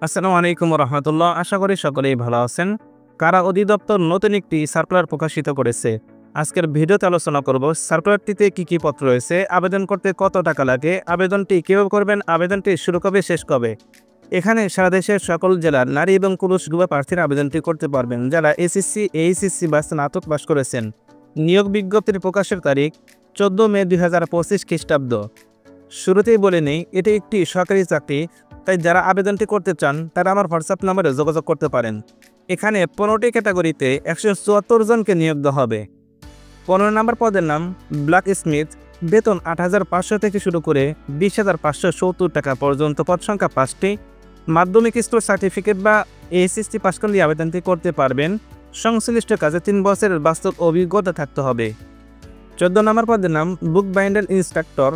আসসালামু আলাইকুম রহমতুল্লাহ। আশা করি সকলেই ভালো আছেন। কারা অধিদপ্তর নতুন একটি সার্কুলার প্রকাশিত করেছে। আজকের ভিডিওতে আলোচনা করব সার্কুলারটিতে কি পত্র রয়েছে, আবেদন করতে কত টাকা লাগে, আবেদনটি কীভাবে করবেন, আবেদনটি শুরু কবে শেষ কবে। এখানে সারা দেশের সকল জেলার নারী এবং পুরুষ উভয় প্রার্থীরা আবেদনটি করতে পারবেন যারা এসএসসি, এইচএসসি বা স্নাতক পাশ করেছেন। নিয়োগ বিজ্ঞপ্তির প্রকাশের তারিখ 14 মে 2025 খ্রিস্টাব্দ। শুরুতেই বলে নেই, এটি একটি সরকারি চাকরি, তাই যারা আবেদনটি করতে চান তারা আমার হোয়াটসঅ্যাপ নম্বরে যোগাযোগ করতে পারেন। এখানে 15টি ক্যাটাগরিতে 174 জনকে নিয়োগ দেওয়া হবে। 15 নম্বর পদের নাম ব্ল্যাক স্মিথ, বেতন 8,500 থেকে শুরু করে 20,570 টাকা পর্যন্ত, পদ সংখ্যা 5টি। মাধ্যমিক স্কুল সার্টিফিকেট বা এইচএসসি পাস করলে আবেদনটি করতে পারবেন। সংশ্লিষ্ট কাজে 3 বছরের বাস্তব অভিজ্ঞতা থাকতে হবে। 14 নম্বর পদের নাম বুক বাইন্ডার ইন্সট্রাক্টর,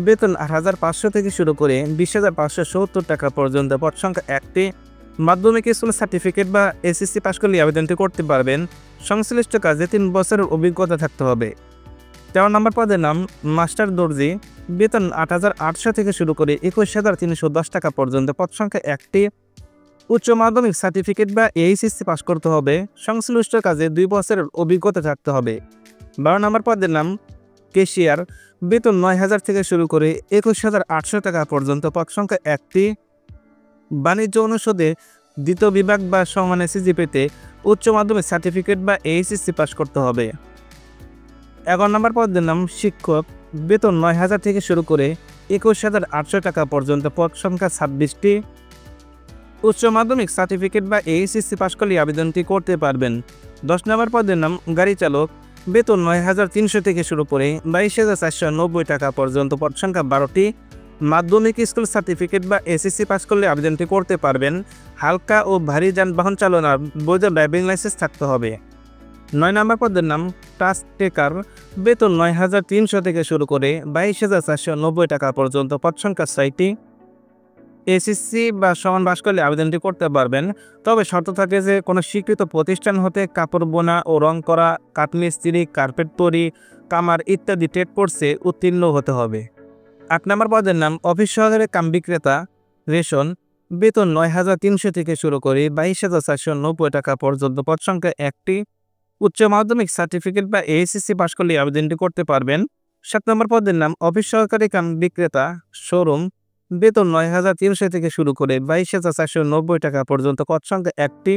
বেতন 8,500 থেকে শুরু করে 20,570 টাকা পর্যন্ত, পদ সংখ্যা 1টি। মাধ্যমিক স্কুল সার্টিফিকেট বা এসএসসি পাস করলে আবেদনটি করতে পারবেন। সংশ্লিষ্ট কাজে 3 বছরের অভিজ্ঞতা থাকতে হবে। 13 নম্বর পদের নাম মাস্টার দর্জি, বেতন 8,800 থেকে শুরু করে 21,310 টাকা পর্যন্ত, পদ সংখ্যা 1টি। উচ্চ মাধ্যমিক সার্টিফিকেট বা এইচএসসি পাস করতে হবে। সংশ্লিষ্ট কাজে 2 বছরের অভিজ্ঞতা থাকতে হবে। 12 নম্বর পদের নাম কেশিয়ার, বেতন 9,000 থেকে শুরু করে 21,800 টাকা পর্যন্ত, পদ সংখ্যা 1টি। বাণিজ্য অনুষদে দ্বিতীয় বিভাগ বা সমান এসএসসি পেতে উচ্চ মাধ্যমিক সার্টিফিকেট বা এইচএসসি পাস করতে হবে। 11 নম্বর পদের নাম শিক্ষক, বেতন 9,000 থেকে শুরু করে 21,800 টাকা পর্যন্ত, পদ সংখ্যা 26টি। উচ্চ মাধ্যমিক সার্টিফিকেট বা এইচএসসি পাস করলে আবেদনটি করতে পারবেন। 10 নম্বর পদের নাম গাড়ি চালক, বেতন 9,300 থেকে শুরু করে 22,490 টাকা পর্যন্ত, পদ সংখ্যা 12টি। মাধ্যমিক স্কুল সার্টিফিকেট বা এসএসসি পাস করলে আবেদনটি করতে পারবেন। হালকা ও ভারী যানবাহন চালনার বৈধ ড্রাইভিং লাইসেন্স থাকতে হবে। 9 নম্বর পদের নাম টাস্ক টেকার, বেতন 9,300 থেকে শুরু করে 22,490 টাকা পর্যন্ত, পদ সংখ্যা 6টি। এসএসসি বা সমান পাস করলে আবেদনটি করতে পারবেন, তবে শর্ত থাকে যে কোনো স্বীকৃত প্রতিষ্ঠান হতে কাপড় বোনা ও রং করা, কাঠমিস্ত্রি, কার্পেট তৈরি, কামার ইত্যাদি ট্রেড কোর্সে উত্তীর্ণ হতে হবে। 8 নম্বর পদের নাম অফিস সহকারী কাম বিক্রেতা রেশন, বেতন 9,300 থেকে শুরু করে 22,490 টাকা পর্যন্ত, পদ সংখ্যা 1টি। উচ্চ মাধ্যমিক সার্টিফিকেট বা এইচএসসি পাস করলে আবেদনটি করতে পারবেন। 7 নম্বর পদের নাম অফিস সহকারী কাম বিক্রেতা শোরুম, বেতন 9,300 থেকে শুরু করে 22,490 টাকা পর্যন্ত, পদ সংখ্যা 1টি।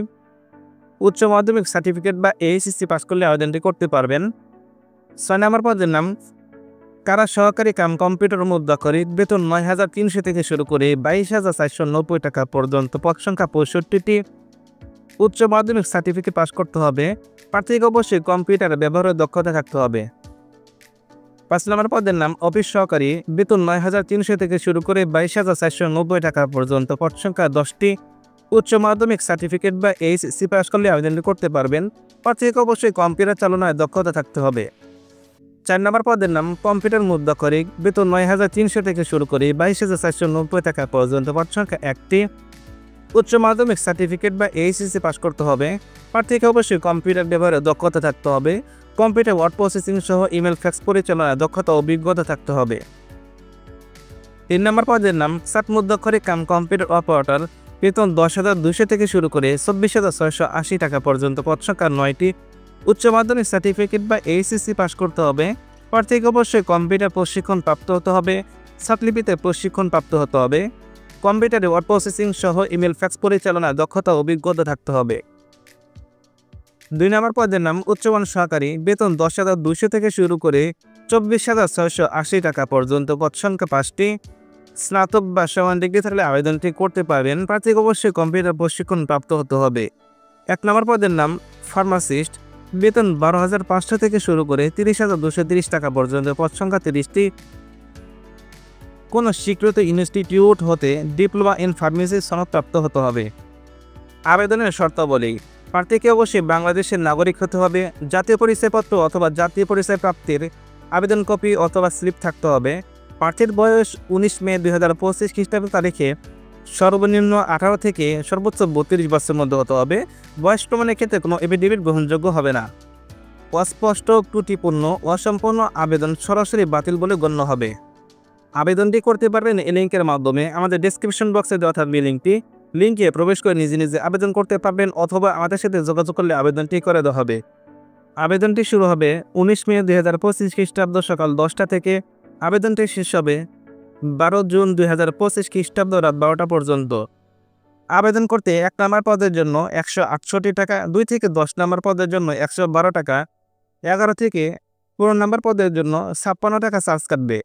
উচ্চ মাধ্যমিক সার্টিফিকেট বা এইচএসসি পাস করলে আবেদনটি করতে পারবেন। 6 নম্বর পদের নাম কারা সহকারী কাম কম্পিউটার মুদ্রাক্ষরী, বেতন 9,300 থেকে শুরু করে 22,490 টাকা পর্যন্ত, পদ সংখ্যা 65টি। উচ্চ মাধ্যমিক সার্টিফিকেট পাস করতে হবে। প্রার্থীকে অবশ্যই কম্পিউটার ব্যবহারের দক্ষতা থাকতে হবে। 5 নম্বর পদের নাম অফিস সহকারী, বেতন 9,300 থেকে শুরু করে 22,490 টাকা পর্যন্ত, পদ সংখ্যা 10টি। উচ্চ মাধ্যমিক সার্টিফিকেট বা এইচএসসি পাস করলে আবেদনটি করতে পারবেন। প্রার্থীকে অবশ্যই কম্পিউটার চালনায় দক্ষতা থাকতে হবে। 4 নম্বর পদের নাম কম্পিউটার মুদ্রাক্ষরী, বেতন 9,300 থেকে শুরু করে 22,490 টাকা পর্যন্ত, পদ সংখ্যা 1টি। উচ্চ মাধ্যমিক সার্টিফিকেট বা এইচএসসি পাস করতে হবে। প্রার্থীকে অবশ্যই কম্পিউটার ব্যবহারে দক্ষতা থাকতে হবে। কম্পিউটার ওয়ার্ড প্রসেসিং সহ ইমেল ফ্যাক্স পরিচালনায় দক্ষতা ও অভিজ্ঞতা থাকতে হবে। 3 নম্বর পদের নাম সাত মুদ্রাক্ষরী কাম কম্পিউটার অপারেটর, বেতন 10,200 থেকে শুরু করে 24,680 টাকা পর্যন্ত, পদ সংখ্যা 9টি। উচ্চ মাধ্যমিক সার্টিফিকেট বা এইচএসসি পাস করতে হবে। প্রার্থীকে অবশ্যই কম্পিউটার প্রশিক্ষণ প্রাপ্ত হতে হবে। ছাত্রলিপিতে প্রশিক্ষণ প্রাপ্ত হতে হবে। কম্পিউটারে ওয়ার্ড প্রসেসিং সহ ইমেল ফ্যাক্স পরিচালনায় দক্ষতা ও অভিজ্ঞতা থাকতে হবে। 2 নম্বর পদের নাম উচ্চমান সহকারী, বেতন 10,200 থেকে শুরু করে 24,680 টাকা পর্যন্ত, পদ সংখ্যা 5টি। স্নাতক বা সমান ডিগ্রি থাকলে আবেদনটি করতে পারবেন। প্রার্থীকে অবশ্যই কম্পিউটার প্রশিক্ষণ প্রাপ্ত হতে হবে। 1 নম্বর পদের নাম ফার্মাসিস্ট, বেতন 12,500 থেকে শুরু করে 30,230 টাকা পর্যন্ত, পদ সংখ্যা 30টি। কোনো স্বীকৃত ইনস্টিটিউট হতে ডিপ্লোমা ইন ফার্মেসি সনদপ্রাপ্ত হতে হবে। আবেদনের শর্তাবলী: প্রার্থীকে অবশ্যই বাংলাদেশের নাগরিক হতে হবে। জাতীয় পরিচয়পত্র অথবা জাতীয় পরিচয় প্রাপ্তির আবেদন কপি অথবা স্লিপ থাকতে হবে। প্রার্থীর বয়স 19 মে 2025 খ্রিস্টাব্দ তারিখে সর্বনিম্ন 18 থেকে সর্বোচ্চ 32 বছরের মধ্যে হতে হবে। বয়স প্রমাণের ক্ষেত্রে কোনো এফিডেভিট গ্রহণযোগ্য হবে না। অস্পষ্ট, ত্রুটিপূর্ণ, অসম্পূর্ণ আবেদন সরাসরি বাতিল বলে গণ্য হবে। আবেদনটি করতে পারবেন এই লিঙ্কের মাধ্যমে। আমাদের ডেসক্রিপশন বক্সে দেওয়া থাকবে লিঙ্কটি। লিঙ্কে প্রবেশ করে নিজে নিজে আবেদন করতে পারবেন অথবা আমাদের সাথে যোগাযোগ করলে আবেদনটি করে দেওয়া হবে। আবেদনটি শুরু হবে 19 মে 2025 খ্রিস্টাব্দ সকাল 10টা থেকে। আবেদনটি শেষ হবে 12 জুন 2025 খ্রিস্টাব্দ রাত 12টা পর্যন্ত। আবেদন করতে 1 নম্বর পদের জন্য 168 টাকা, 2 থেকে 10 নম্বর পদের জন্য 112 টাকা, 11 থেকে 15 নম্বর পদের জন্য 56 টাকা চার্জ কাটবে।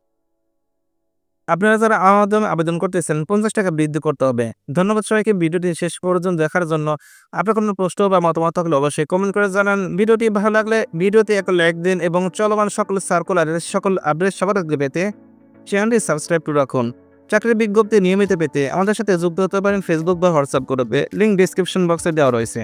আপনারা যারা আমার মাধ্যমে আবেদন করতেছেন 50 টাকা বৃদ্ধি করতে হবে। ধন্যবাদ সবাইকে ভিডিওটি শেষ পর্যন্ত দেখার জন্য। আপনার কোনো প্রশ্ন বা মতামত থাকলে অবশ্যই কমেন্ট করে জানান। ভিডিওটি ভালো লাগলে ভিডিওতে একটা লাইক দিন এবং চলমান সকল সার্কুলারের সকল আপডেট সবার আগে পেতে চ্যানেলটি সাবস্ক্রাইব করে রাখুন। চাকরির বিজ্ঞপ্তি নিয়মিত পেতে আমাদের সাথে যুক্ত হতে পারেন ফেসবুক বা হোয়াটসঅ্যাপ গ্রুপে, লিঙ্ক ডিসক্রিপশন বক্সে দেওয়া রয়েছে।